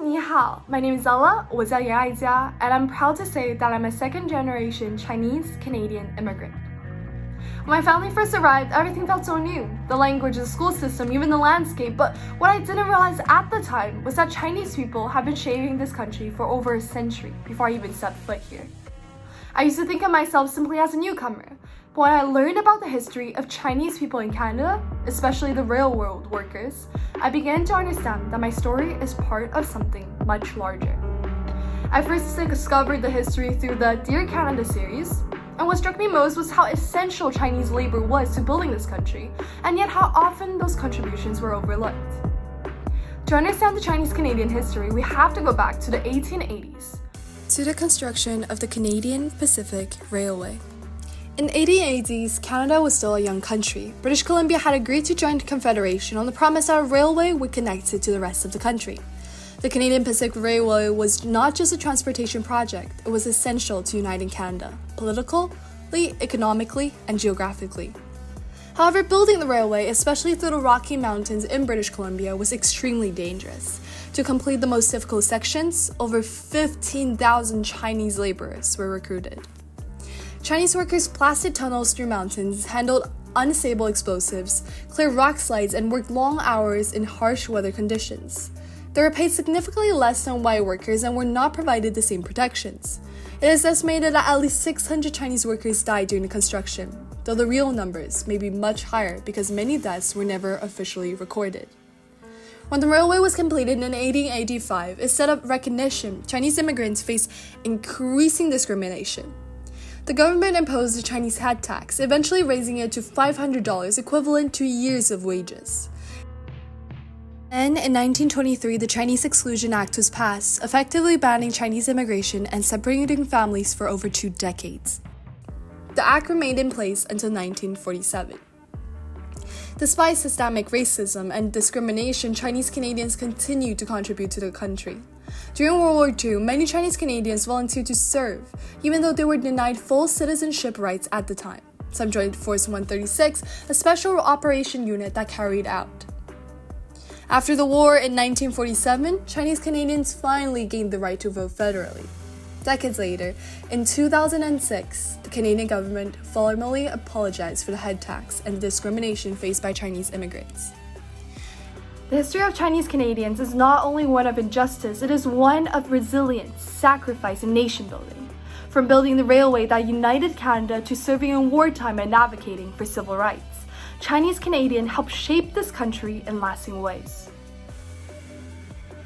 你好, my name is Ella, 我叫严爱佳, and I'm proud to say that I'm a second-generation Chinese-Canadian immigrant. When my family first arrived, everything felt so new. The language, the school system, even the landscape. But what I didn't realize at the time was that Chinese people have been shaping this country for over a century before I even stepped foot here. I used to think of myself simply as a newcomer. But when I learned about the history of Chinese people in Canada, especially the railroad workers, I began to understand that my story is part of something much larger. I first discovered the history through the Dear Canada series, and what struck me most was how essential Chinese labor was to building this country, and yet how often those contributions were overlooked. To understand the Chinese-Canadian history, we have to go back to the 1880s. To the construction of the Canadian Pacific Railway. In the 1880s, Canada was still a young country. British Columbia had agreed to join the Confederation on the promise that a railway would connect it to the rest of the country. The Canadian Pacific Railway was not just a transportation project, it was essential to uniting Canada, politically, economically, and geographically. However, building the railway, especially through the Rocky Mountains in British Columbia, was extremely dangerous. To complete the most difficult sections, over 15,000 Chinese laborers were recruited. Chinese workers blasted tunnels through mountains, handled unstable explosives, cleared rock slides, and worked long hours in harsh weather conditions. They were paid significantly less than white workers and were not provided the same protections. It is estimated that at least 600 Chinese workers died during the construction, though the real numbers may be much higher because many deaths were never officially recorded. When the railway was completed in 1885, instead of recognition, Chinese immigrants faced increasing discrimination. The government imposed the Chinese head tax, eventually raising it to $500, equivalent to years of wages. Then, in 1923, the Chinese Exclusion Act was passed, effectively banning Chinese immigration and separating families for over 2 decades. The act remained in place until 1947. Despite systemic racism and discrimination, Chinese Canadians continued to contribute to the country. During World War II, many Chinese Canadians volunteered to serve, even though they were denied full citizenship rights at the time. Some joined Force 136, a special operation unit that carried out. After the war in 1947, Chinese Canadians finally gained the right to vote federally. Decades later, in 2006, the Canadian government formally apologized for the head tax and the discrimination faced by Chinese immigrants. The history of Chinese Canadians is not only one of injustice, it is one of resilience, sacrifice, and nation building. From building the railway that united Canada to serving in wartime and advocating for civil rights, Chinese Canadians helped shape this country in lasting ways.